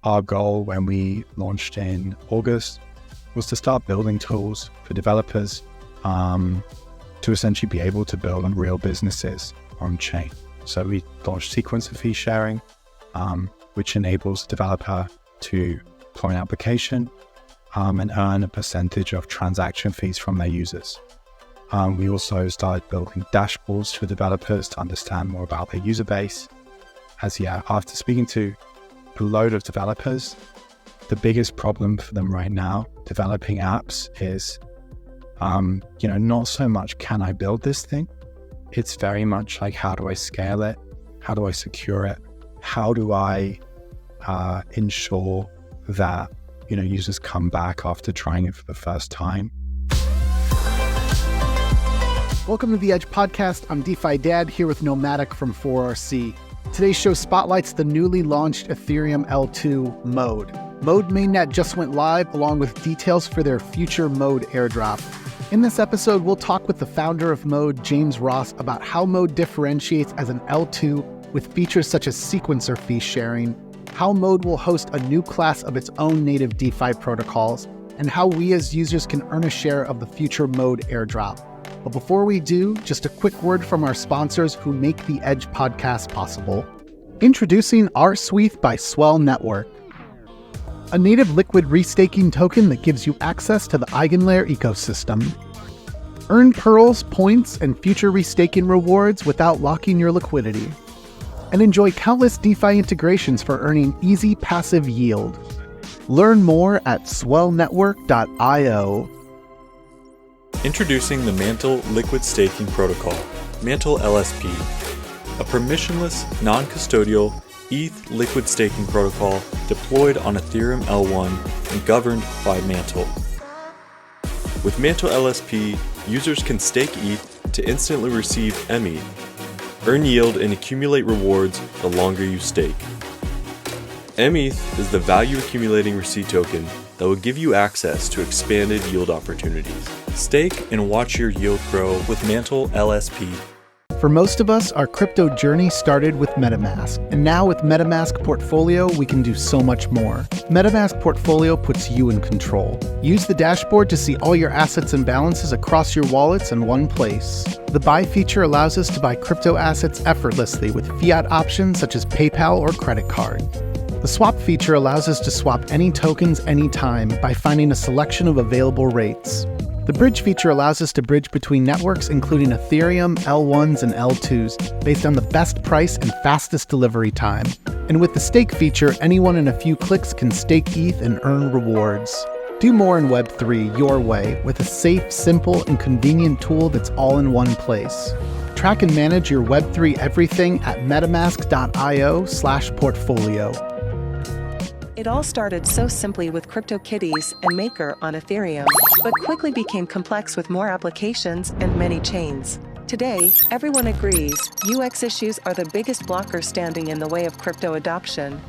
our goal when we launched in August was to start building tools for developers to essentially be able to build on real businesses on chain. So we launched sequencer fee sharing, which enables the developer to deploy an application and earn a percentage of transaction fees from their users. We also started building dashboards for developers to understand more about their user base. After speaking to a load of developers, the biggest problem for them right now developing apps is, not so much can I build this thing? It's very much like, how do I scale it? How do I secure it? How do I ensure that, users come back after trying it for the first time? Welcome to the Edge Podcast. I'm DeFi Dad here with Nomadic from 4RC. Today's show spotlights the newly launched Ethereum L2 Mode. Mode Mainnet just went live along with details for their future Mode airdrop. In this episode, we'll talk with the founder of Mode, James Ross, about how Mode differentiates as an L2 with features such as sequencer fee sharing, how Mode will host a new class of its own native DeFi protocols, and how we as users can earn a share of the future Mode airdrop. But before we do, just a quick word from our sponsors who make the Edge podcast possible. Introducing RSWETH by SWELL Network, a native liquid restaking token that gives you access to the EigenLayer ecosystem. Earn pearls, points, and future restaking rewards without locking your liquidity. And enjoy countless DeFi integrations for earning easy passive yield. Learn more at swellnetwork.io. Introducing the MANTLE liquid staking protocol, MANTLE LSP, a permissionless, non-custodial ETH liquid staking protocol deployed on Ethereum L1 and governed by MANTLE. With MANTLE LSP, users can stake ETH to instantly receive METH, earn yield and accumulate rewards the longer you stake. METH is the value accumulating receipt token that will give you access to expanded yield opportunities. Stake and watch your yield grow with MANTLE LSP. For most of us, our crypto journey started with MetaMask, and now with MetaMask Portfolio, we can do so much more. MetaMask Portfolio puts you in control. Use the dashboard to see all your assets and balances across your wallets in one place. The buy feature allows us to buy crypto assets effortlessly with fiat options such as PayPal or credit card. The swap feature allows us to swap any tokens anytime by finding a selection of available rates. The bridge feature allows us to bridge between networks including Ethereum, L1s, and L2s based on the best price and fastest delivery time. And with the stake feature, anyone in a few clicks can stake ETH and earn rewards. Do more in Web3 your way with a safe, simple, and convenient tool that's all in one place. Track and manage your Web3 everything at metamask.io/portfolio. It all started so simply with CryptoKitties and Maker on Ethereum, but quickly became complex with more applications and many chains. Today, everyone agrees UX issues are the biggest blocker standing in the way of crypto adoption.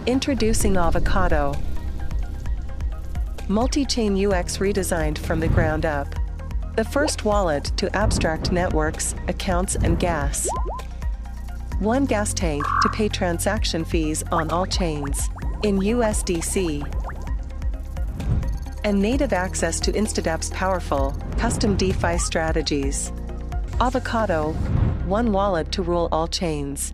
Introducing AVOCADO. Multi-chain UX redesigned from the ground up. The first wallet to abstract networks, accounts, and gas. One gas tank to pay transaction fees on all chains. In USDC, and native access to INSTADAPP's powerful, custom DeFi strategies. AVOCADO, one wallet to rule all chains.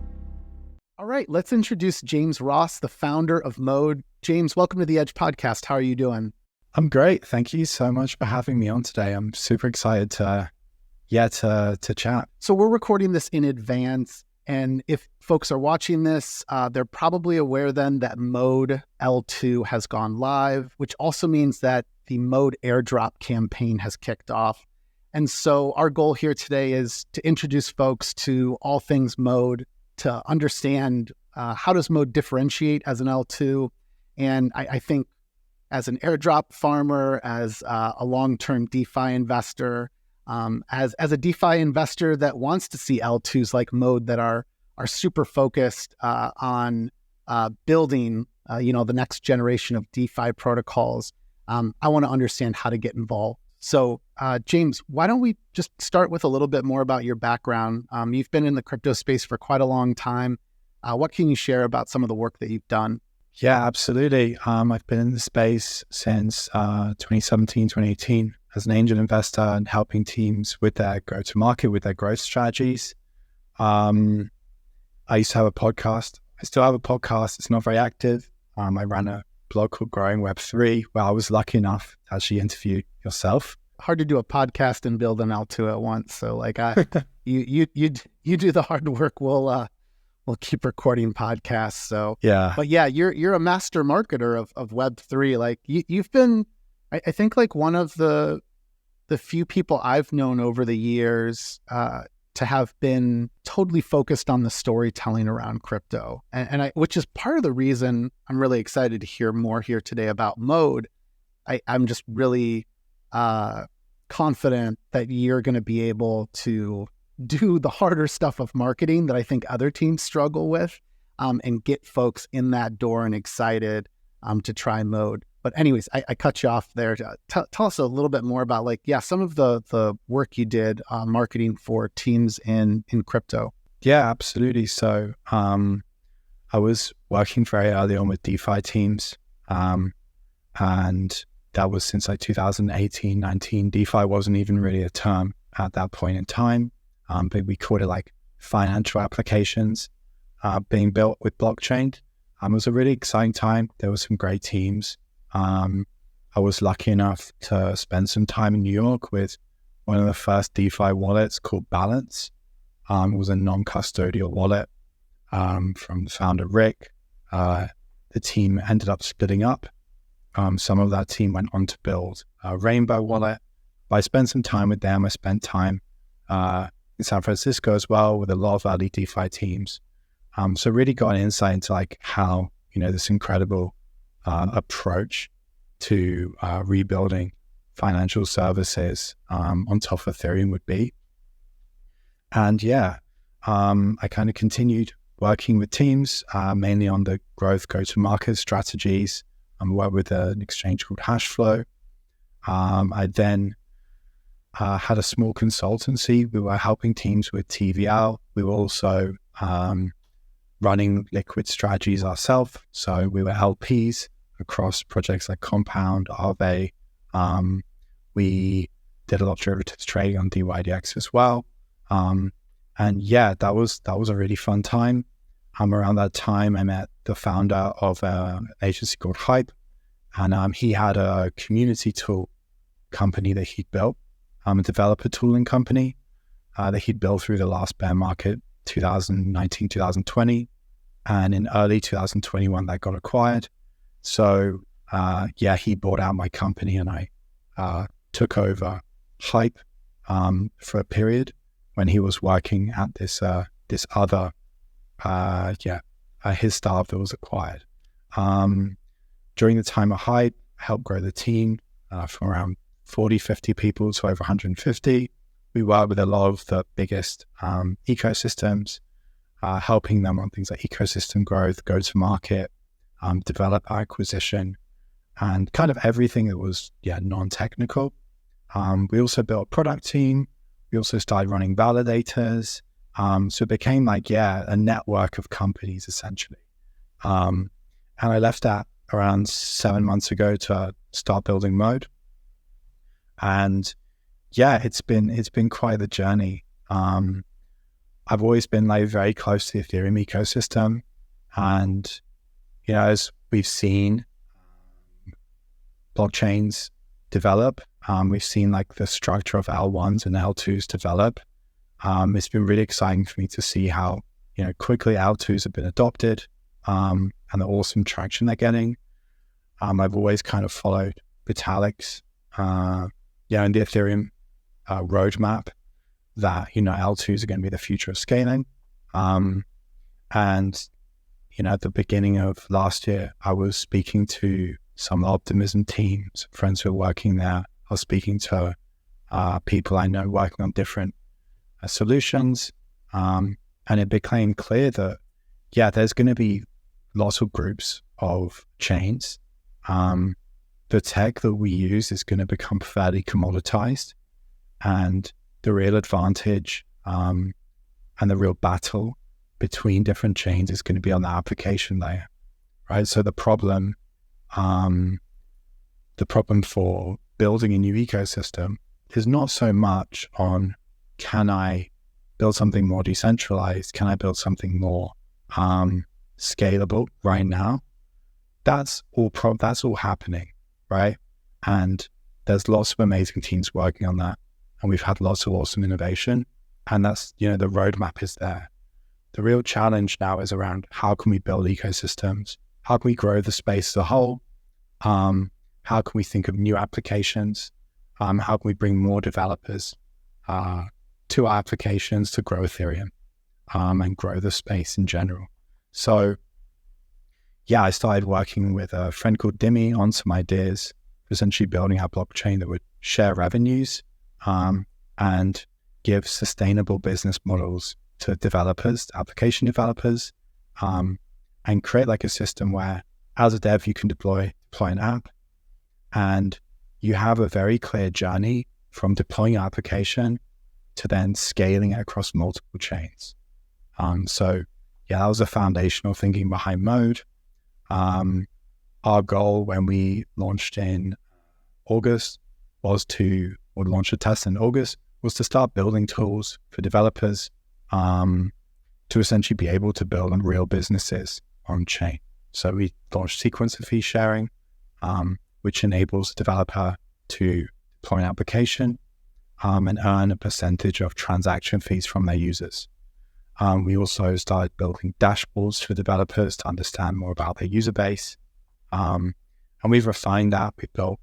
All right, let's introduce James Ross, the founder of Mode. James, welcome to the Edge Podcast. How are you doing? I'm great. Thank you so much for having me on today. I'm super excited to chat. So we're recording this in advance. And if folks are watching this, they're probably aware then that Mode L2 has gone live, which also means that the Mode airdrop campaign has kicked off. And so our goal here today is to introduce folks to all things Mode, to understand how does Mode differentiate as an L2. And I think as an airdrop farmer, as a long-term DeFi investor, as a DeFi investor that wants to see L2s like Mode that are super focused on building the next generation of DeFi protocols, I want to understand how to get involved. So James, why don't we just start with a little bit more about your background? You've been in the crypto space for quite a long time. What can you share about some of the work that you've done? Yeah, absolutely. I've been in the space since 2017, 2018 as an angel investor and helping teams with their go-to-market, with their growth strategies. I used to have a podcast. I still have a podcast. It's not very active. I ran a blog called Growing Web3, where I was lucky enough to actually interview yourself. Hard to do a podcast and build an L2 at once. So like you do the hard work. We'll keep recording podcasts. So yeah, but yeah, you're a master marketer of Web3. Like you've been, I think like one of the few people I've known over the years to have been totally focused on the storytelling around crypto. And which is part of the reason I'm really excited to hear more here today about Mode. I'm just really confident that you're going to be able to do the harder stuff of marketing that I think other teams struggle with, and get folks in that door and excited to try Mode. But anyways, I cut you off there. Tell us a little bit more about some of the work you did marketing for teams in crypto. Yeah, absolutely. So I was working very early on with DeFi teams, and that was since like 2018, 19. DeFi wasn't even really a term at that point in time, but we called it like financial applications being built with blockchain. It was a really exciting time. There were some great teams. I was lucky enough to spend some time in New York with one of the first DeFi wallets called Balance. It was a non-custodial wallet from the founder, Rick. The team ended up splitting up. Some of that team went on to build a Rainbow wallet. But I spent some time with them. I spent time in San Francisco as well with a lot of early DeFi teams. So really got an insight into like how, this incredible approach to rebuilding financial services on top of Ethereum would be. And I kind of continued working with teams, mainly on the growth go-to-market strategies. I worked with an exchange called Hashflow. I then had a small consultancy. We were helping teams with TVL. We were also running liquid strategies ourselves. So we were LPs across projects like Compound, Aave. We did a lot of derivatives trading on DYDX as well. That was a really fun time. Around that time, I met the founder of an agency called Hype, and he had a community tool company that he'd built, a developer tooling company that he'd built through the last bear market, 2019, 2020. And in early 2021, that got acquired. So, he bought out my company and I took over Hype for a period when he was working at this other, his startup that was acquired. During the time of Hype, I helped grow the team from around 40, 50 people to over 150. We worked with a lot of the biggest ecosystems, helping them on things like ecosystem growth, go-to-market, developer acquisition, and kind of everything that was non-technical. We also built a product team. We also started running validators. So it became a network of companies essentially. And I left that around 7 months ago to start building Mode. And it's been quite the journey. I've always been very close to the Ethereum ecosystem, and as we've seen blockchains develop, we've seen the structure of L1s and L2s develop. It's been really exciting for me to see how quickly L2s have been adopted, and the awesome traction they're getting. I've always kind of followed Vitalik's in the Ethereum roadmap that L2s are going to be the future of scaling. At the beginning of last year, I was speaking to some Optimism teams, friends who are working there. I was speaking to people I know working on different solutions, and it became clear that there's going to be lots of groups of chains. The tech that we use is going to become fairly commoditized, and the real advantage and the real battle between different chains is going to be on the application layer, right? So the problem for building a new ecosystem is not so much on, can I build something more decentralized? Can I build something more scalable right now? That's all happening, right? And there's lots of amazing teams working on that. And we've had lots of awesome innovation. And that's, the roadmap is there. The real challenge now is around, how can we build ecosystems? How can we grow the space as a whole? How can we think of new applications? How can we bring more developers to our applications to grow Ethereum and grow the space in general? So yeah, I started working with a friend called Dimmy on some ideas for essentially building our blockchain that would share revenues and give sustainable business models to developers, application developers, and create like a system where, as a dev, you can deploy an app, and you have a very clear journey from deploying your application to then scaling it across multiple chains. So yeah, that was the foundational thinking behind Mode. Our goal when we launched in August launched a test in August, was to start building tools for developers to essentially be able to build on real businesses on chain. So we launched sequencer fee sharing, which enables a developer to deploy an application and earn a percentage of transaction fees from their users. We also started building dashboards for developers to understand more about their user base. And we've refined that. We've built,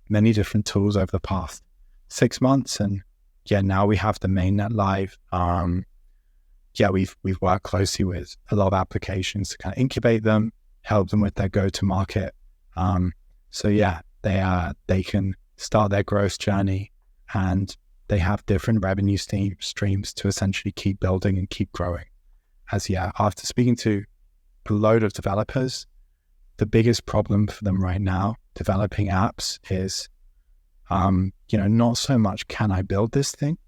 many different tools over the past 6 months. And now we have the mainnet live. We've worked closely with a lot of applications to kind of incubate them, help them with their go-to-market. They can start their growth journey, and they have different revenue streams to essentially keep building and keep growing. After speaking to a load of developers, the biggest problem for them right now developing apps is, not so much, can I build this thing?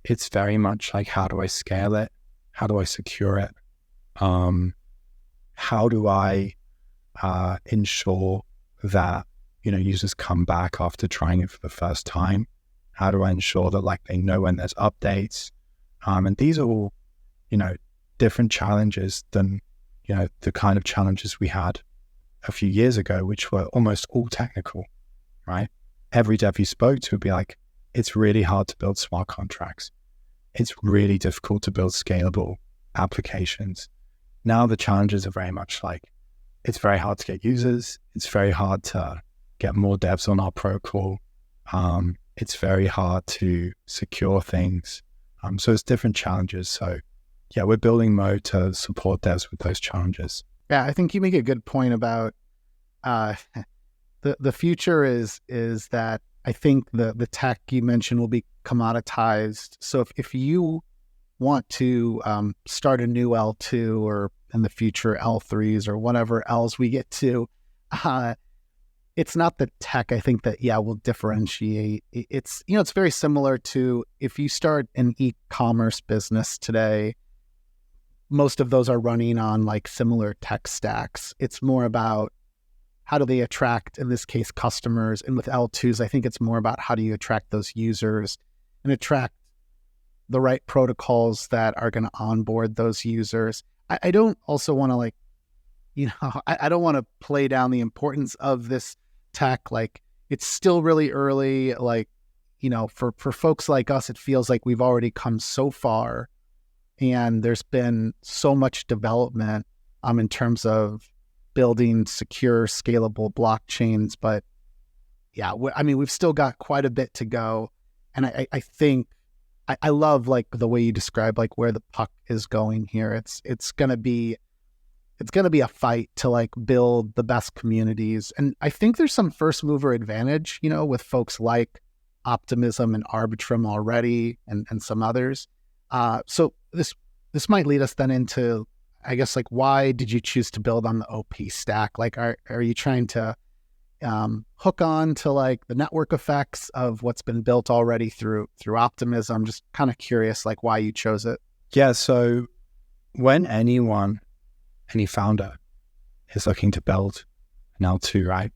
It's very much like, how do I scale it? How do I secure it? How do I ensure that, users come back after trying it for the first time? How do I ensure that they know when there's updates? And these are all, different challenges than, the kind of challenges we had a few years ago, which were almost all technical, right? Every dev you spoke to would be like, it's really hard to build smart contracts. It's really difficult to build scalable applications. Now the challenges are very much like, it's very hard to get users. It's very hard to get more devs on our protocol. It's very hard to secure things. So it's different challenges. So we're building Mode to support devs with those challenges. Yeah, I think you make a good point about the future is that I think the tech you mentioned will be commoditized. So if you want to start a new L2 or in the future L3s or whatever else we get to, it's not the tech, I think, that will differentiate. It's it's very similar to if you start an e-commerce business today. Most of those are running on similar tech stacks. It's more about how do they attract, in this case, customers. And with L2s, I think it's more about how do you attract those users and attract the right protocols that are going to onboard those users. I don't also want to I don't want to play down the importance of this tech. It's still really early. For folks like us, it feels like we've already come so far. And there's been so much development in terms of building secure, scalable blockchains. But we've still got quite a bit to go. And I think I love the way you describe where the puck is going here. It's gonna be a fight to build the best communities. And I think there's some first mover advantage, with folks like Optimism and Arbitrum already and some others. So this might lead us then into, I guess, why did you choose to build on the OP stack? Are you trying to hook on to the network effects of what's been built already through Optimism? Just kind of curious, why you chose it. Yeah. So when any founder is looking to build an L2, right?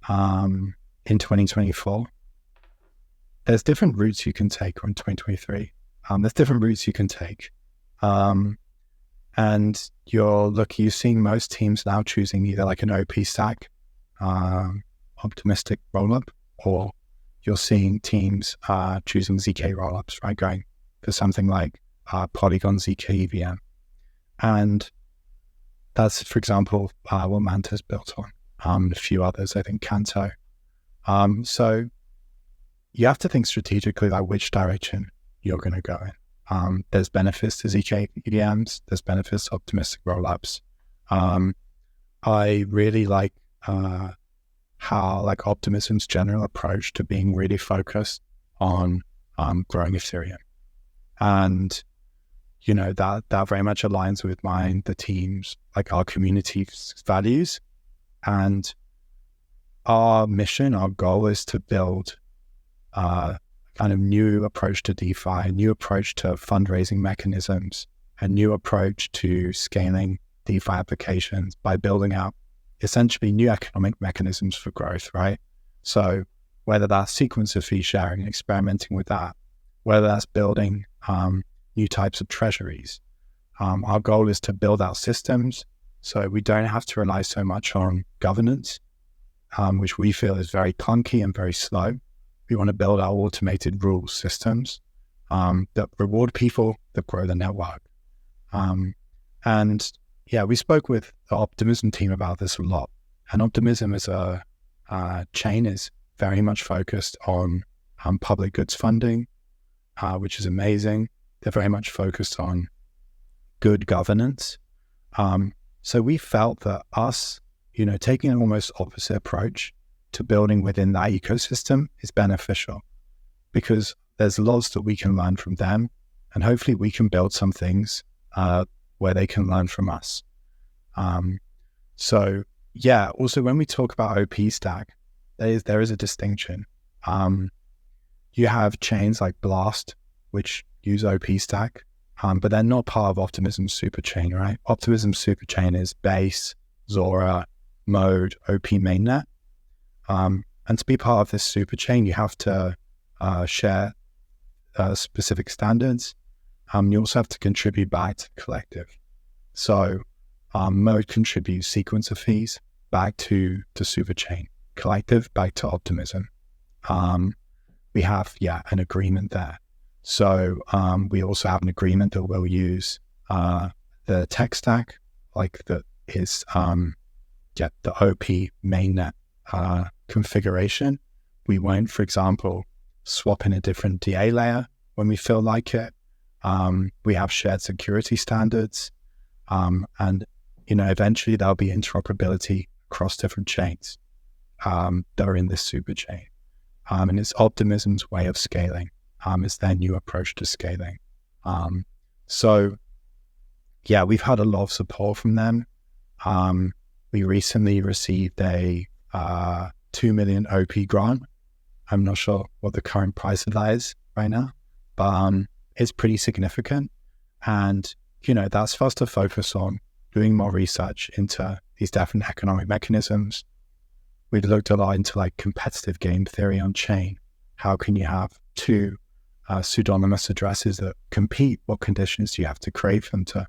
In 2024. There's different routes you can take, or in 2023. There's different routes you can take. And you're seeing most teams now choosing either like an OP stack, optimistic rollup, or you're seeing teams choosing ZK rollups, right? Going for something like Polygon ZK EVM. And that's, for example, what Manta's built on. A few others, I think Canto. So you have to think strategically like which direction you're going to go in. There's benefits to ZK EVMs. There's benefits to optimistic rollups. I really like how like Optimism's general approach to being really focused on growing Ethereum. And, that very much aligns with the team's, like our community's values. And our mission, our goal is to build a kind of new approach to DeFi, a new approach to fundraising mechanisms, a new approach to scaling DeFi applications by building out essentially new economic mechanisms for growth, right? So whether that's sequencer fee sharing, experimenting with that, whether that's building new types of treasuries. Our goal is to build out systems so we don't have to rely so much on governance, which we feel is very clunky and very slow. We want to build our automated rules systems that reward people, that grow the network. And yeah, we spoke with the Optimism team about this a lot. And Optimism as a chain is very much focused on public goods funding, which is amazing. They're very much focused on good governance. So we felt that us, taking an almost opposite approach to building within that ecosystem is beneficial, because there's lots that we can learn from them, and hopefully we can build some things where they can learn from us. So yeah, also when we talk about OP stack, there is a distinction. You have chains like Blast, which use OP stack, but they're not part of Optimism Superchain, right? Optimism Superchain is Base, Zora, Mode, OP Mainnet. And to be part of this superchain, you have to share specific standards. You also have to contribute back to the collective. So Mode contributes sequencer fees back to Superchain, collective back to Optimism. We have, an agreement there. So we also have an agreement that we'll use the tech stack, like that is the OP mainnet configuration. We won't, for example, swap in a different DA layer when we feel like it. We have shared security standards, and eventually there'll be interoperability across different chains that are in this super chain. And it's Optimism's way of scaling. It's their new approach to scaling. So yeah, we've had a lot of support from them. We recently received a 2 million OP grant. I'm not sure what the current price of that is right now, but it's pretty significant. And, that's for us to focus on doing more research into these different economic mechanisms. We've looked a lot into like competitive game theory on chain. How can you have two pseudonymous addresses that compete? What conditions do you have to create for them to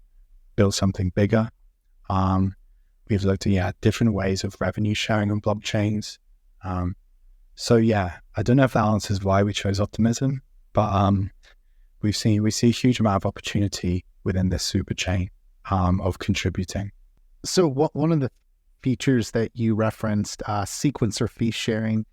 build something bigger? We've looked at different ways of revenue sharing on blockchains. So yeah, I don't know if that answers why we chose Optimism, but we see a huge amount of opportunity within this super chain of contributing. So one of the features that you referenced, sequencer fee sharing,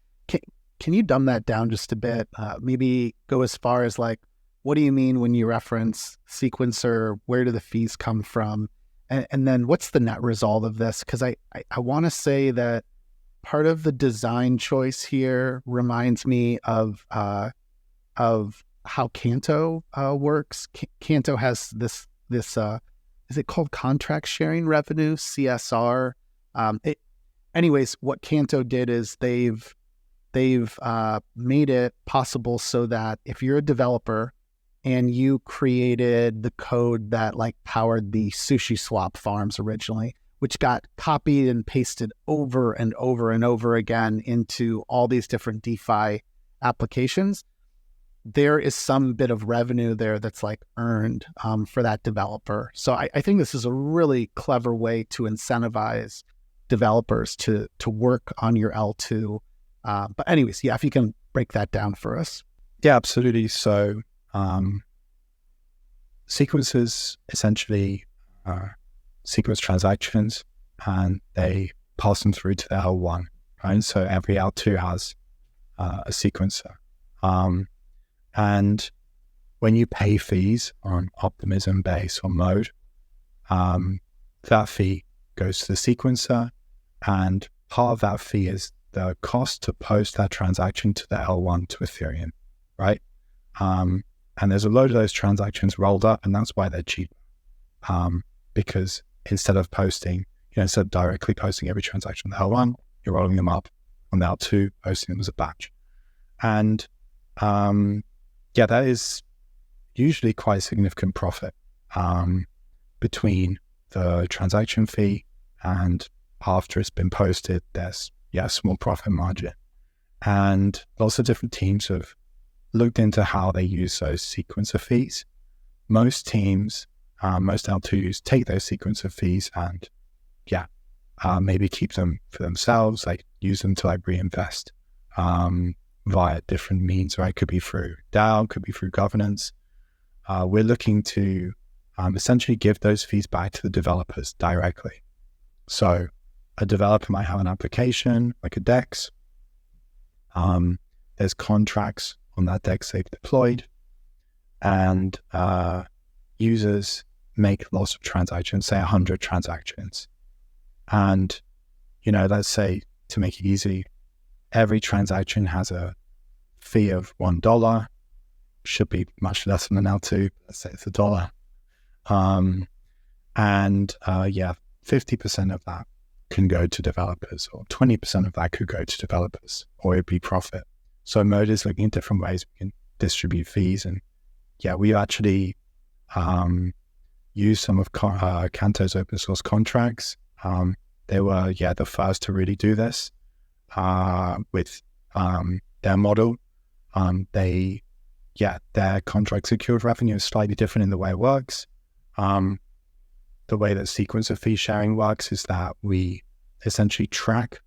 can you dumb that down just a bit? Maybe go as far as like, what do you mean when you reference sequencer? Where do the fees come from? And then what's the net result of this? Because I want to say that part of the design choice here reminds me of how Canto works. Canto has this is it called contract sharing revenue, CSR? Anyways, what Canto did is they've made it possible so that if you're a developer and you created the code that like powered the sushi swap farms originally, which got copied and pasted over and over and over again into all these different DeFi applications, there is some bit of revenue there that's like earned for that developer. So I think this is a really clever way to incentivize developers to work on your L2. But anyways, yeah, if you can break that down for us. Yeah, absolutely. So sequences essentially sequence transactions, and they pass them through to the L1, right? So every L2 has a sequencer. And when you pay fees on Optimism, Base, or Mode, that fee goes to the sequencer, and part of that fee is the cost to post that transaction to the L1 to Ethereum, right? And there's a load of those transactions rolled up, and that's why they're cheap. Because instead of directly posting every transaction on the L1, you're rolling them up on the L2, posting them as a batch. And that is usually quite a significant profit between the transaction fee and after it's been posted, there's a small profit margin. And lots of different teams have looked into how they use those sequencer fees. Most teams, most L2s take those sequencer fees and maybe keep them for themselves, like use them to like reinvest via different means, right? Could be through DAO, could be through governance. We're looking to essentially give those fees back to the developers directly. So a developer might have an application like a DEX. There's contracts on that DEX they've deployed, and users make lots of transactions, say 100 transactions. And, let's say, to make it easy, every transaction has a fee of $1. Should be much less than an L2. Let's say it's $1. 50% of that can go to developers, or 20% of that could go to developers, or it'd be profit. So Mode is looking at different ways we can distribute fees. And we actually use some of Canto's open source contracts. They were, the first to really do this with their model. Their contract secured revenue is slightly different in the way it works. The way that sequencer fee sharing works is that we essentially track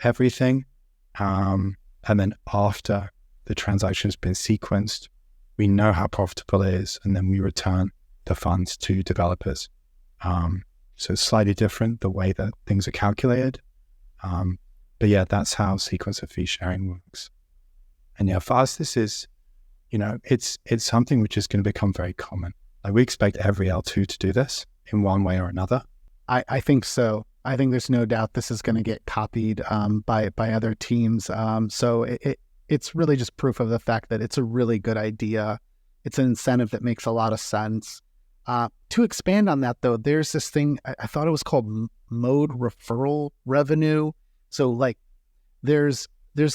everything. And then after the transaction has been sequenced, we know how profitable it is, and then we return the funds to developers. So it's slightly different the way that things are calculated. That's how sequencer fee sharing works. And for us, this is, it's something which is going to become very common. Like we expect every L2 to do this in one way or another. I think so. I think there's no doubt this is going to get copied by other teams. So it's really just proof of the fact that it's a really good idea. It's an incentive that makes a lot of sense. To expand on that, though, there's this thing, I thought it was called Mode referral revenue. So like there's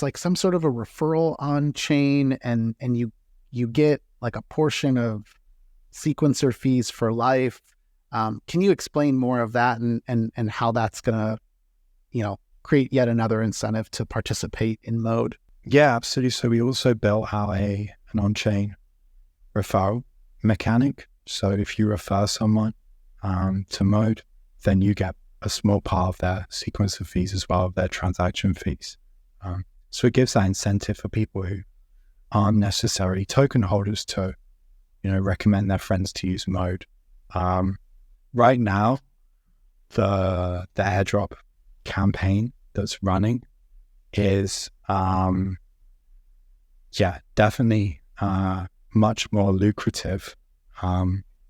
like some sort of a referral on chain, and you get like a portion of sequencer fees for life. Can you explain more of that and how that's going to, create yet another incentive to participate in Mode? Yeah, absolutely. So we also built out an on-chain referral mechanic. So if you refer someone to Mode, then you get a small part of their sequencer fees as well, of their transaction fees. So it gives that incentive for people who aren't necessarily token holders to, recommend their friends to use Mode. Right now, the airdrop campaign that's running is, definitely much more lucrative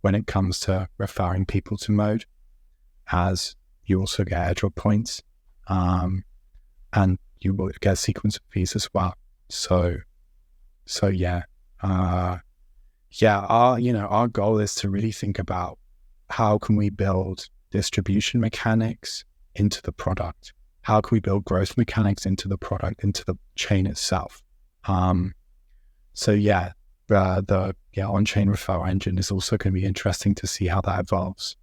when it comes to referring people to Mode, as you also get airdrop points, and you will get sequencer fees as well. Our goal is to really think about how can we build distribution mechanics into the product? How can we build growth mechanics into the product, into the chain itself? The on-chain referral engine is also going to be interesting to see how that evolves.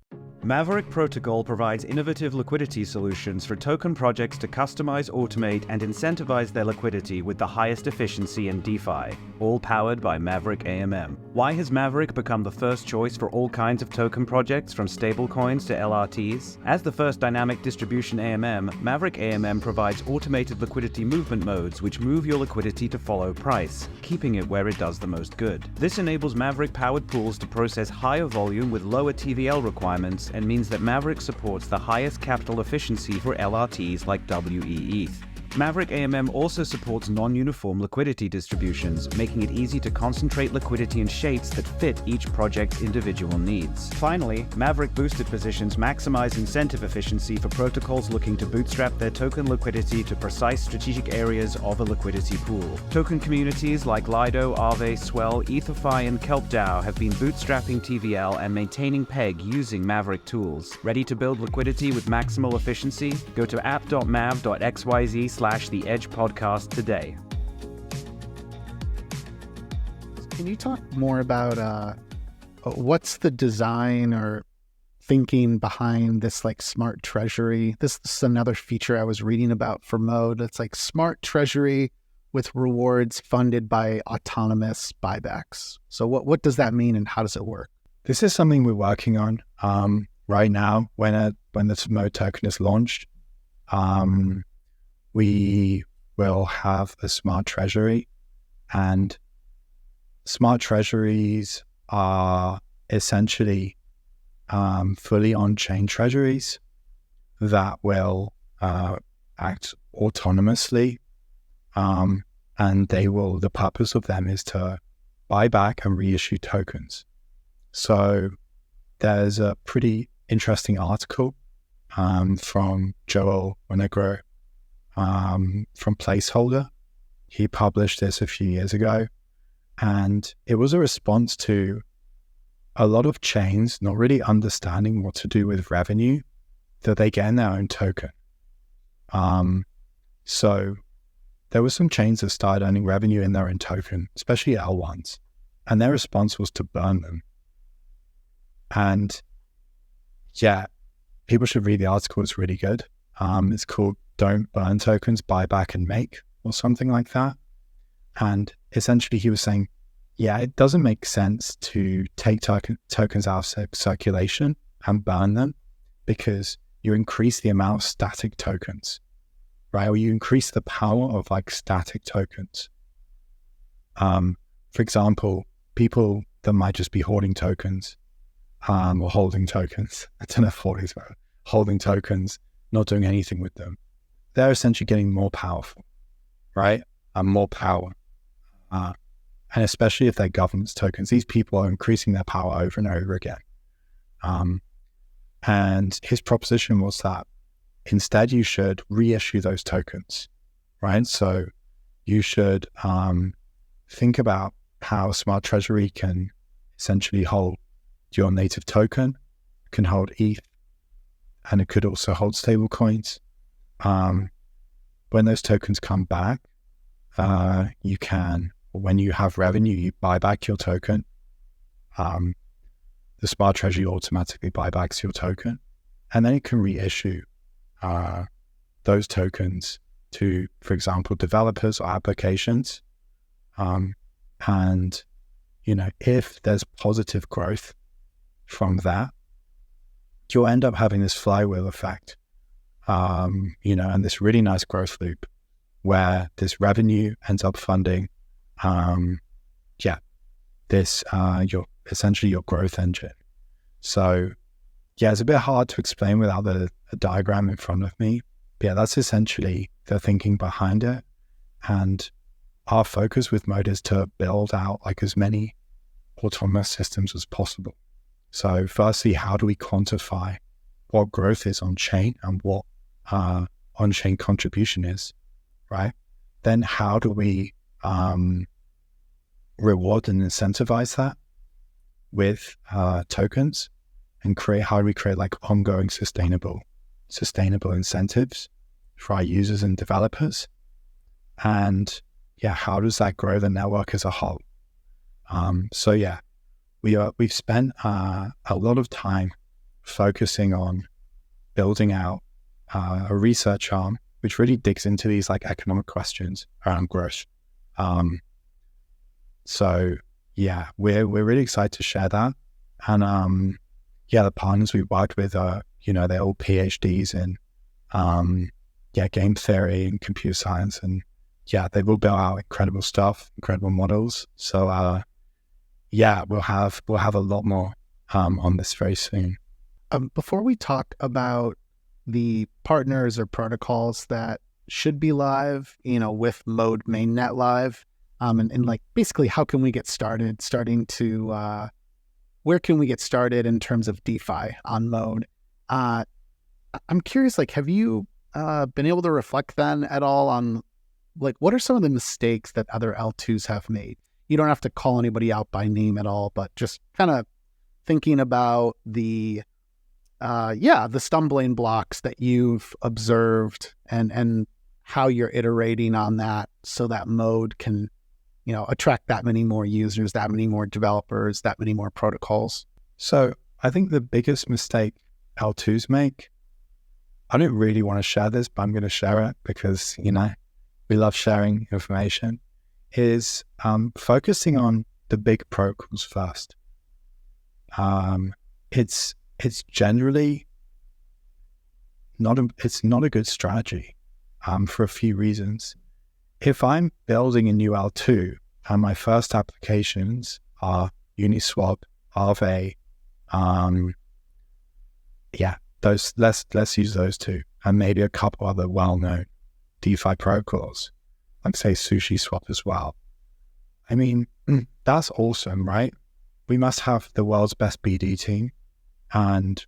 Maverick Protocol provides innovative liquidity solutions for token projects to customize, automate, and incentivize their liquidity with the highest efficiency in DeFi, all powered by Maverick AMM. Why has Maverick become the first choice for all kinds of token projects, from stablecoins to LRTs? As the first dynamic distribution AMM, Maverick AMM provides automated liquidity movement modes which move your liquidity to follow price, keeping it where it does the most good. This enables Maverick-powered pools to process higher volume with lower TVL requirements, and means that Maverick supports the highest capital efficiency for LRTs like WEETH. Maverick AMM also supports non-uniform liquidity distributions, making it easy to concentrate liquidity in shapes that fit each project's individual needs. Finally, Maverick boosted positions maximize incentive efficiency for protocols looking to bootstrap their token liquidity to precise strategic areas of a liquidity pool. Token communities like Lido, Aave, Swell, EtherFi, and KelpDAO have been bootstrapping TVL and maintaining PEG using Maverick tools. Ready to build liquidity with maximal efficiency? Go to app.mav.xyz/The Edge Podcast today. Can you talk more about what's the design or thinking behind this like smart treasury? This is another feature I was reading about for Mode. It's like smart treasury with rewards funded by autonomous buybacks. So what does that mean and how does it work? This is something we're working on right now. When this Mode token is launched, we will have a smart treasury, and smart treasuries are essentially fully on-chain treasuries that will act autonomously, and the purpose of them is to buy back and reissue tokens. So there's a pretty interesting article from Joel Winograd from Placeholder. He published this a few years ago, and it was a response to a lot of chains not really understanding what to do with revenue that they get in their own token. So there were some chains that started earning revenue in their own token, especially L1s, and their response was to burn them. And yeah, people should read the article. It's really good. It's called Don't Burn Tokens, Buy Back and Make, or something like that. And essentially he was saying, yeah, it doesn't make sense to take tokens out of circulation and burn them, because you increase the amount of static tokens, right? Or you increase the power of like static tokens. For example, people that might just be hoarding tokens, or holding tokens. I don't know if hoarding is better. Holding tokens, not doing anything with them. They're essentially getting more powerful, right? And more power. And especially if they're governance tokens, these people are increasing their power over and over again. And his proposition was that instead you should reissue those tokens, right? So you should think about how Smart Treasury can essentially hold your native token, can hold ETH, and it could also hold stable coins. When those tokens come back, you can, when you have revenue, you buy back your token. The Smart Treasury automatically buybacks your token, and then it can reissue those tokens to, for example, developers or applications. And, you know, if there's positive growth from that, you'll end up having this flywheel effect, and this really nice growth loop where this revenue ends up funding, essentially your growth engine. So yeah, it's a bit hard to explain without a diagram in front of me. But yeah, that's essentially the thinking behind it. And our focus with Mode is to build out like as many autonomous systems as possible. So firstly, how do we quantify what growth is on chain and what on-chain contribution is, right? Then how do we reward and incentivize that with tokens, and how do we create like ongoing sustainable incentives for our users and developers? And yeah, how does that grow the network as a whole? So yeah, we've spent a lot of time focusing on building out a research arm, which really digs into these like economic questions around growth. So yeah, we're really excited to share that. And the partners we've worked with are, they're all PhDs in game theory and computer science, and they've all built out incredible stuff, incredible models. So we'll have a lot more on this very soon. Before we talk about the partners or protocols that should be live, with Mode Mainnet live, and like basically how can we get started, where can we get started in terms of DeFi on Mode? I'm curious, like, have you been able to reflect then at all on like what are some of the mistakes that other L2s have made? You don't have to call anybody out by name at all, but just kind of thinking about the stumbling blocks that you've observed and how you're iterating on that so that Mode can, attract that many more users, that many more developers, that many more protocols. So I think the biggest mistake L2s make, I don't really want to share this, but I'm going to share it because, we love sharing information, is focusing on the big protocols first. It's generally not a good strategy for a few reasons. If I'm building a new L2 and my first applications are Uniswap, Aave, let's use those two, and maybe a couple other well-known DeFi protocols, like say SushiSwap as well. I mean, that's awesome, right? We must have the world's best BD team, and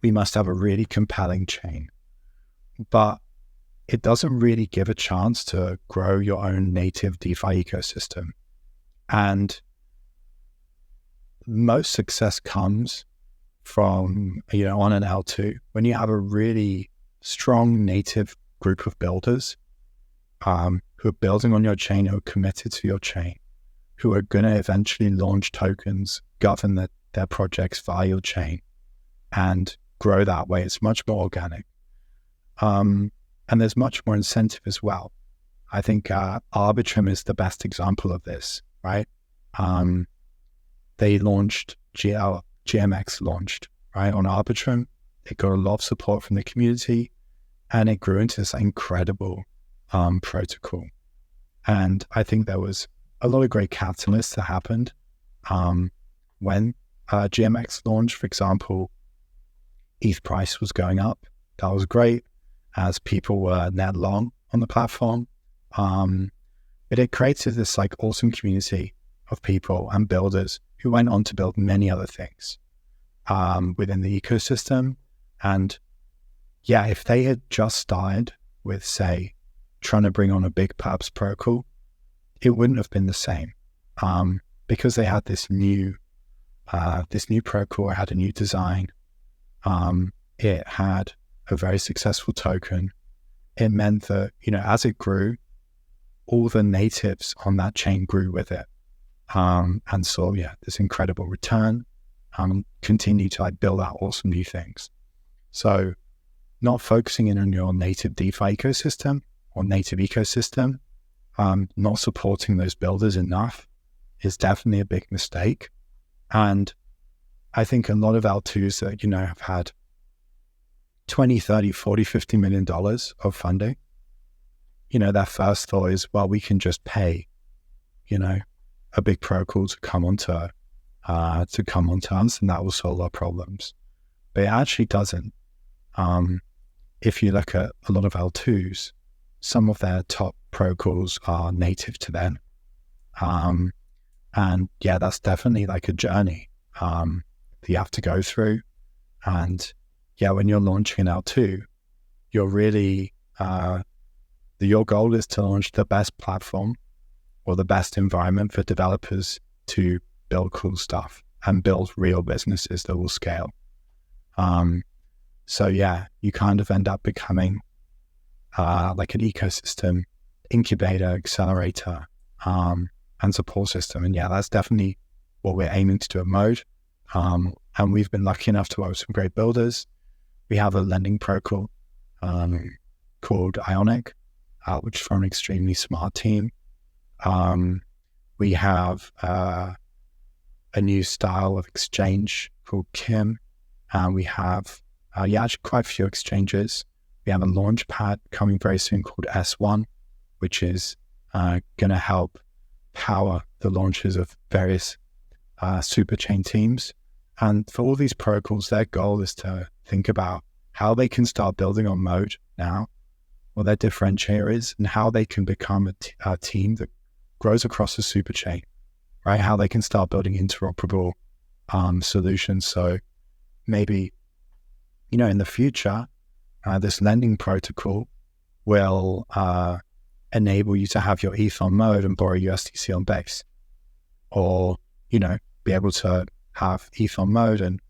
we must have a really compelling chain. But it doesn't really give a chance to grow your own native DeFi ecosystem. And most success comes from, on an L2, when you have a really strong native group of builders who are building on your chain, who are committed to your chain, who are going to eventually launch tokens, govern their projects via your chain, and grow that way. It's much more organic. And there's much more incentive as well. I think Arbitrum is the best example of this, right? They launched, GMX launched, right, on Arbitrum. It got a lot of support from the community, and it grew into this incredible protocol. And I think there was a lot of great catalysts that happened when GMX launched. For example, ETH price was going up. That was great, as people were net long on the platform. But it created this like awesome community of people and builders who went on to build many other things within the ecosystem. And if they had just started with, say, trying to bring on a big purpose protocol, it wouldn't have been the same, because they had this new protocol. It had a new design. It had a very successful token. It meant that, as it grew, all the natives on that chain grew with it. And so, this incredible return, continue to build out awesome new things. So not focusing in on your native DeFi ecosystem or native ecosystem, not supporting those builders enough is definitely a big mistake. And I think a lot of L2s that, have had 20, 30, 40, $50 million of funding, their first thought is, well, we can just pay, a big protocol to come onto us, and that will solve our problems. But it actually doesn't. If you look at a lot of L2s, some of their top protocols are native to them. And that's definitely like a journey that you have to go through. And when you're launching an L2, you're really, your goal is to launch the best platform or the best environment for developers to build cool stuff and build real businesses that will scale. So you kind of end up becoming like an ecosystem incubator, accelerator, and support system. And that's definitely what we're aiming to do at Mode. And we've been lucky enough to work with some great builders. We have a lending protocol called Ionic, which is from an extremely smart team. We have a new style of exchange called Kim. We have actually quite a few exchanges. We have a launch pad coming very soon called S1, which is going to help power the launches of various superchain teams. And for all these protocols, their goal is to think about how they can start building on Mode now, what their differentiator is, and how they can become a team that grows across the superchain, right? How they can start building interoperable solutions. So maybe, in the future, this lending protocol will enable you to have your ETH on Mode and borrow USDC on Base, or, be able to have ETH on Mode and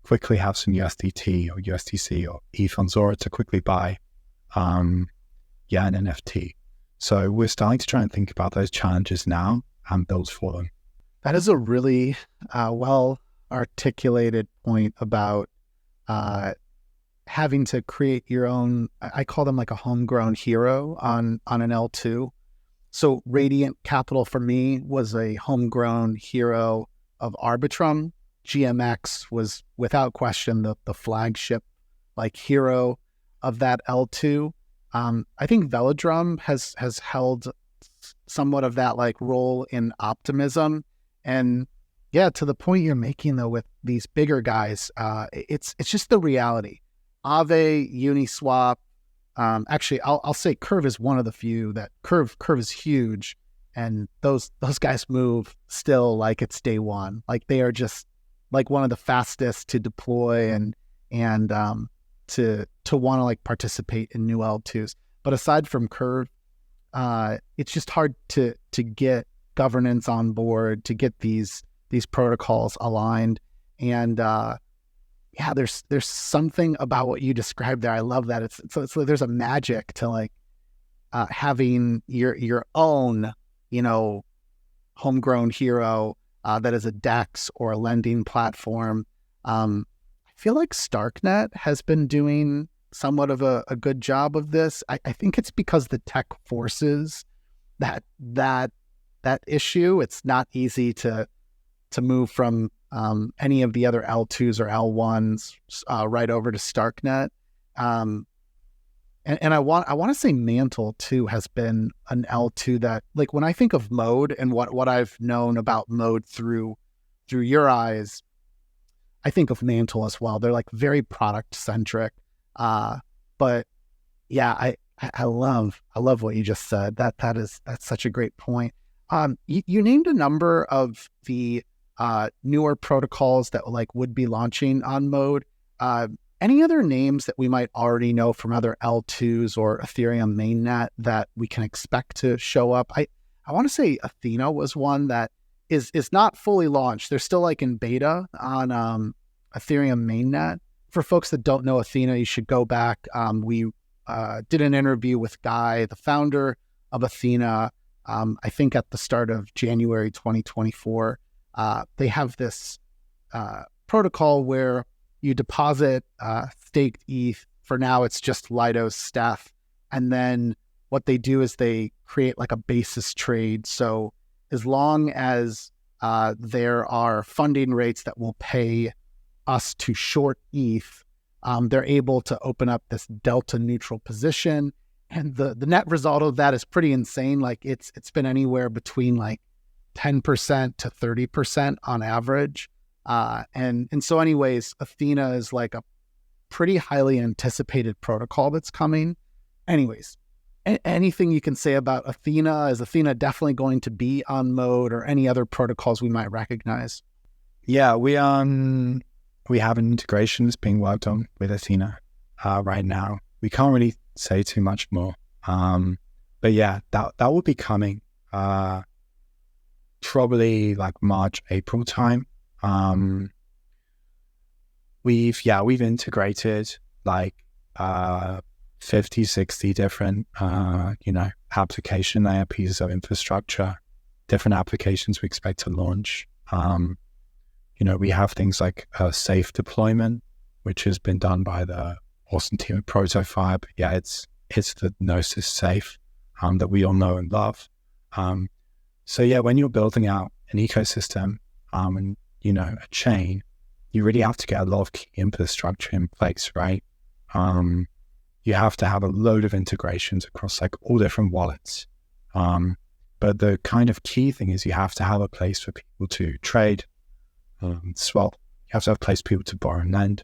quickly have some USDT or USDC or ETH on Zora to quickly buy an NFT. So we're starting to try and think about those challenges now and build for them. That is a really well articulated point about having to create your own, I call them like a homegrown hero on an L2. So Radiant Capital for me was a homegrown hero of Arbitrum. GMX was without question the flagship hero of that L2. I think Velodrum has held somewhat of that role in Optimism. And yeah, to the point you're making though with these bigger guys, it's just the reality. Aave, Uniswap, actually I'll say Curve is one of the few that Curve is huge, and those guys move still like it's day one. They are just one of the fastest to deploy and to want to participate in new L2s. But aside from Curve, it's just hard to get governance on board, to get these protocols aligned. And there's something about what you described there. I love that. It's there's a magic to having your own, homegrown hero that is a DEX or a lending platform. I feel like Starknet has been doing somewhat of a good job of this. I think it's because the tech forces that issue. It's not easy to move from any of the other L2s or L1s right over to Starknet. And I want to say MANTLE too has been an L2 that when I think of Mode and what I've known about Mode through your eyes, I think of MANTLE as well. They're very product centric. But yeah, I love what you just said. That's such a great point. You named a number of the newer protocols that would be launching on Mode. Any other names that we might already know from other L2s or Ethereum mainnet that we can expect to show up? I want to say Athena was one that is not fully launched. They're still in beta on Ethereum mainnet. For folks that don't know Athena, you should go back. We did an interview with Guy, the founder of Athena, I think at the start of January 2024. They have this protocol where you deposit staked ETH. For now, it's just Lido's Steph. And then what they do is they create a basis trade. So as long as there are funding rates that will pay us to short ETH, they're able to open up this delta neutral position. And the net result of that is pretty insane. It's been anywhere between 10% to 30% on average. And so anyways, Athena is a pretty highly anticipated protocol that's coming. Anyways, anything you can say about Athena? Is Athena definitely going to be on Mode, or any other protocols we might recognize? Yeah, we have an integration that's being worked on with Athena right now. We can't really say too much more. But yeah, that will be coming probably March, April time. We've integrated 50, 60 different, application layer pieces of infrastructure, different applications we expect to launch. We have things like safe deployment, which has been done by the awesome team at Protofire. But yeah, it's the Gnosis safe that we all know and love. So yeah, when you're building out an ecosystem and a chain, you really have to get a lot of key infrastructure in place, right? You have to have a load of integrations across like all different wallets. But the kind of key thing is you have to have a place for people to trade, SWELL. You have to have a place for people to borrow and lend,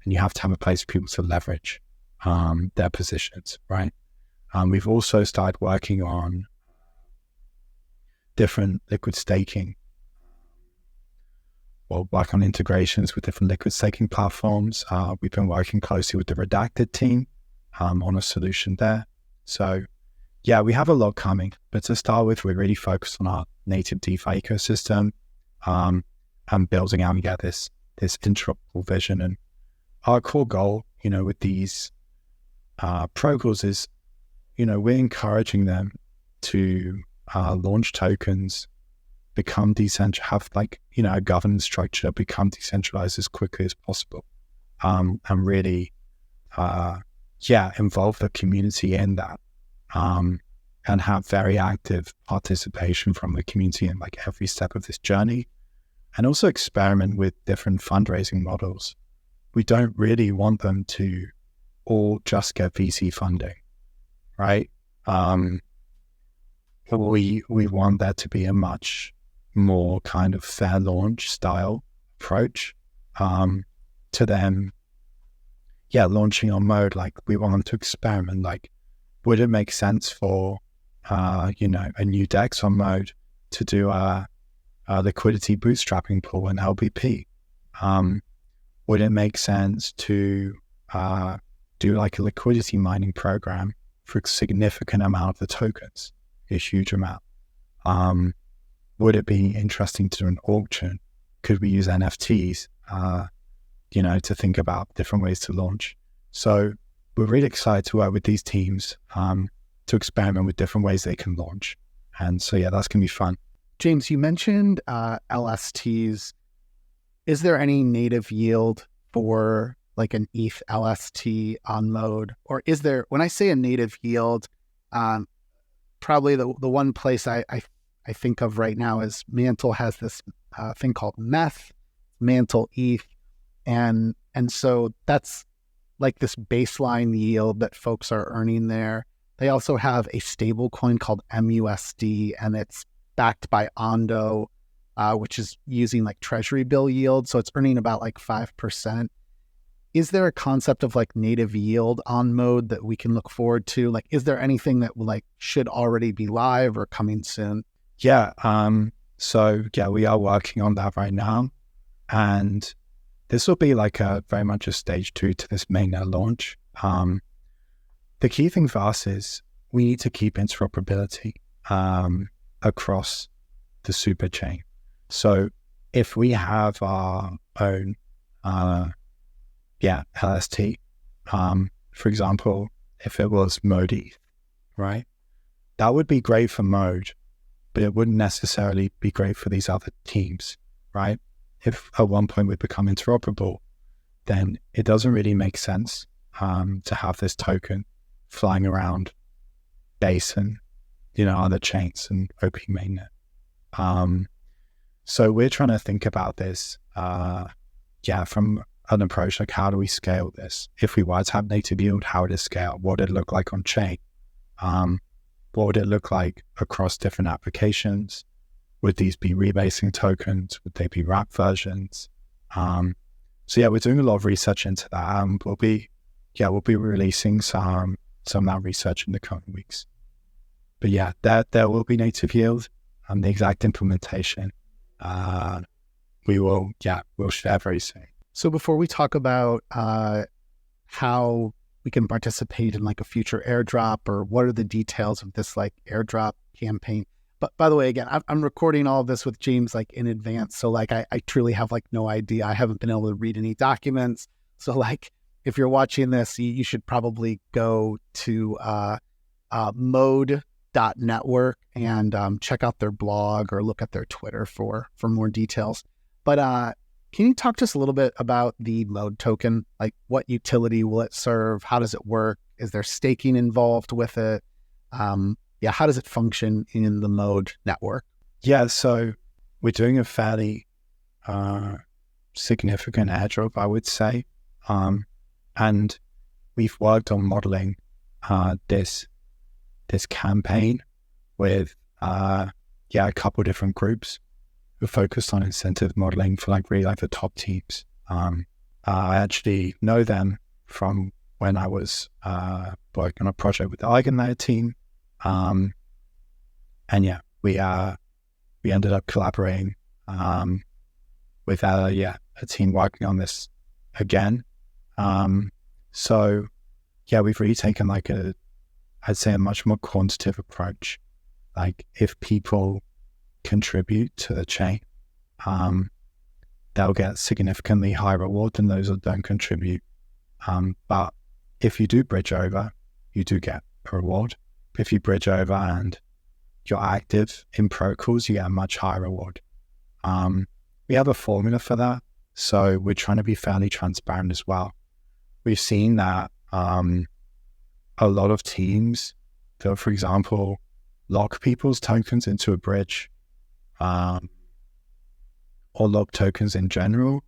and you have to have a place for people to leverage their positions, right? We've also started working on different liquid staking, work on integrations with different liquid staking platforms. We've been working closely with the Redacted team on a solution there. So yeah, we have a lot coming, but to start with, we're really focused on our native DeFi ecosystem and building out this interoperable vision. And our core goal, with these protocols is, we're encouraging them to launch tokens, become decentralized, have a governance structure, become decentralized as quickly as possible, and really, involve the community in that, and have very active participation from the community in every step of this journey, and also experiment with different fundraising models. We don't really want them to all just get VC funding, right? We want there to be a much more kind of fair launch style approach to them. Yeah, launching on Mode, we want them to experiment. Would it make sense for a new DEX on Mode to do a liquidity bootstrapping pool in LBP? Would it make sense to do a liquidity mining program for a significant amount of the tokens, a huge amount? Would it be interesting to do an auction? Could we use NFTs, to think about different ways to launch? So we're really excited to work with these teams to experiment with different ways they can launch. And so, yeah, that's going to be fun. James, you mentioned LSTs. Is there any native yield for an ETH LST on Mode? Or is there, when I say a native yield, probably the one place I think of right now is MANTLE has this thing called METH, MANTLE ETH. And so that's this baseline yield that folks are earning there. They also have a stable coin called MUSD, and it's backed by Ondo, which is using Treasury bill yield. So it's earning about 5%. Is there a concept of native yield on Mode that we can look forward to? Is there anything that should already be live or coming soon? Yeah. So yeah, we are working on that right now. And this will be very much a stage 2 to this mainnet launch. The key thing for us is we need to keep interoperability across the Superchain. So if we have our own LST, for example, if it was Mode ETH, right? That would be great for Mode, but it wouldn't necessarily be great for these other teams, right? If at one point we become interoperable, then it doesn't really make sense to have this token flying around Base and other chains and OP Mainnet. So we're trying to think about this from an approach how do we scale this? If we were to have native yield, how would it scale? What would it look like on chain? What would it look like across different applications? Would these be rebasing tokens? Would they be wrap versions? So yeah, we're doing a lot of research into that. We'll be releasing some of that research in the coming weeks. But yeah, there will be native yield and the exact implementation. We'll share very soon. So before we talk about how we can participate in a future airdrop, or what are the details of this airdrop campaign? But by the way, again, I'm recording all of this with James in advance. So I truly have no idea. I haven't been able to read any documents. So if you're watching this, you should probably go to mode.network and check out their blog or look at their Twitter for more details. But Can you talk to us a little bit about the Mode token? Like, what utility will it serve? How does it work? Is there staking involved with it? How does it function in the Mode network? Yeah, so we're doing a fairly significant airdrop, I would say. And we've worked on modeling this campaign with a couple different groups who focused on incentive modeling for really the top teams. I actually know them from when I was working on a project with the Eigenlayer team. We ended up collaborating with a team working on this again. We've really taken I'd say a much more quantitative approach. Like, if people contribute to the chain, they'll get significantly higher reward than those that don't contribute. But if you do bridge over, you do get a reward. If you bridge over and you're active in protocols, you get a much higher reward. We have a formula for that, so we're trying to be fairly transparent as well. We've seen that a lot of teams that, for example, lock people's tokens into a bridge, or lock tokens in general.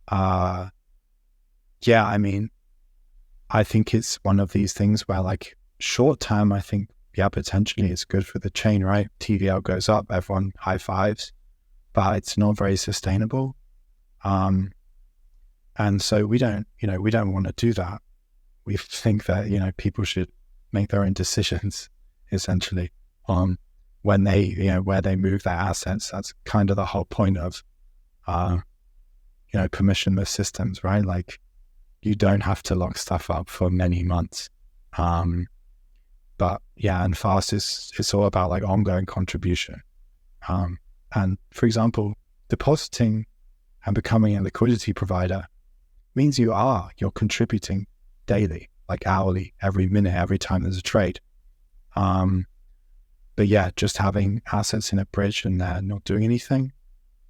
I think it's one of these things where short term, I think, potentially it's good for the chain, right? TVL goes up, everyone high fives, but it's not very sustainable. And so we don't want to do that. We think that, people should make their own decisions, essentially, on when they, where they move their assets. That's kind of the whole point of, permissionless systems, right? You don't have to lock stuff up for many months. And Fast it's all about ongoing contribution. And for example, depositing and becoming a liquidity provider means you're contributing daily, hourly, every minute, every time there's a trade. Just having assets in a bridge and they're not doing anything,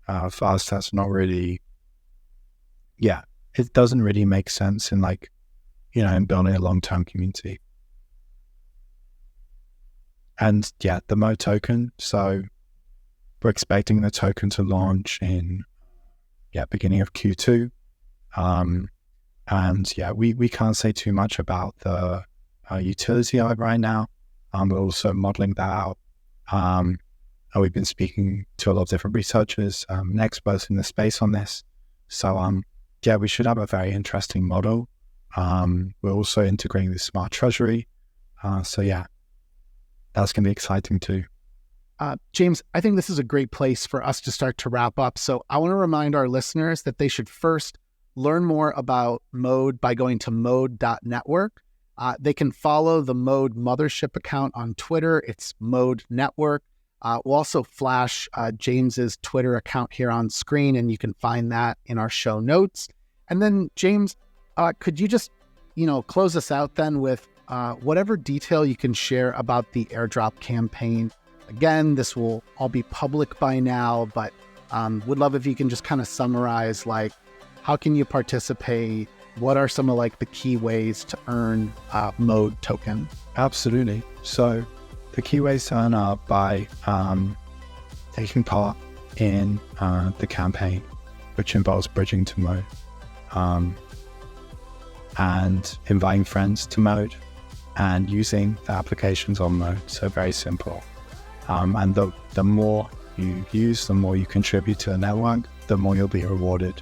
Fast, that's not really, it doesn't really make sense in in building a long-term community. And the Mode token, so we're expecting the token to launch in beginning of Q2. We can't say too much about the utility of it right now. We're also modeling that out. We've been speaking to a lot of different researchers and experts in the space on this. So we should have a very interesting model. We're also integrating the smart Treasury. That's going to be exciting too. James, I think this is a great place for us to start to wrap up. So I want to remind our listeners that they should first learn more about Mode by going to mode.network. They can follow the Mode Mothership account on Twitter. It's Mode Network. We'll also flash James's Twitter account here on screen, and you can find that in our show notes. And then, James, could you just, close us out then with whatever detail you can share about the airdrop campaign? Again, this will all be public by now, but would love if you can just kind of summarize, how can you participate? What are some of the key ways to earn Mode token? Absolutely. So the key ways to earn are by taking part in the campaign, which involves bridging to Mode, and inviting friends to Mode and using the applications on Mode. So very simple. And the more you use, the more you contribute to the network, the more you'll be rewarded.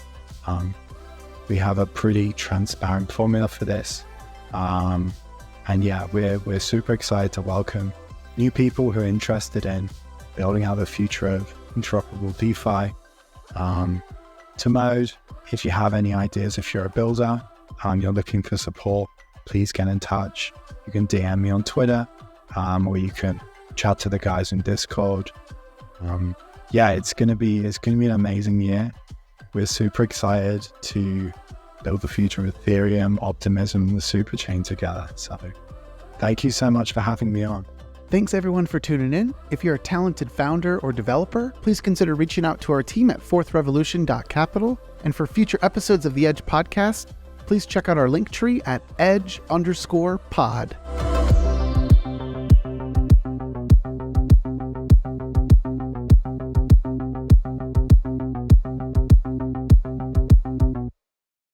We have a pretty transparent formula for this. We're super excited to welcome new people who are interested in building out the future of interoperable DeFi to Mode. If you have any ideas, if you're a builder, you're looking for support, please get in touch. You can DM me on Twitter, or you can chat to the guys in Discord. It's gonna be an amazing year. We're super excited to build the future of Ethereum, Optimism, and the Superchain together. So thank you so much for having me on. Thanks everyone for tuning in. If you're a talented founder or developer, please consider reaching out to our team at fourthrevolution.capital. And for future episodes of the Edge podcast, please check out our link tree at edge_pod.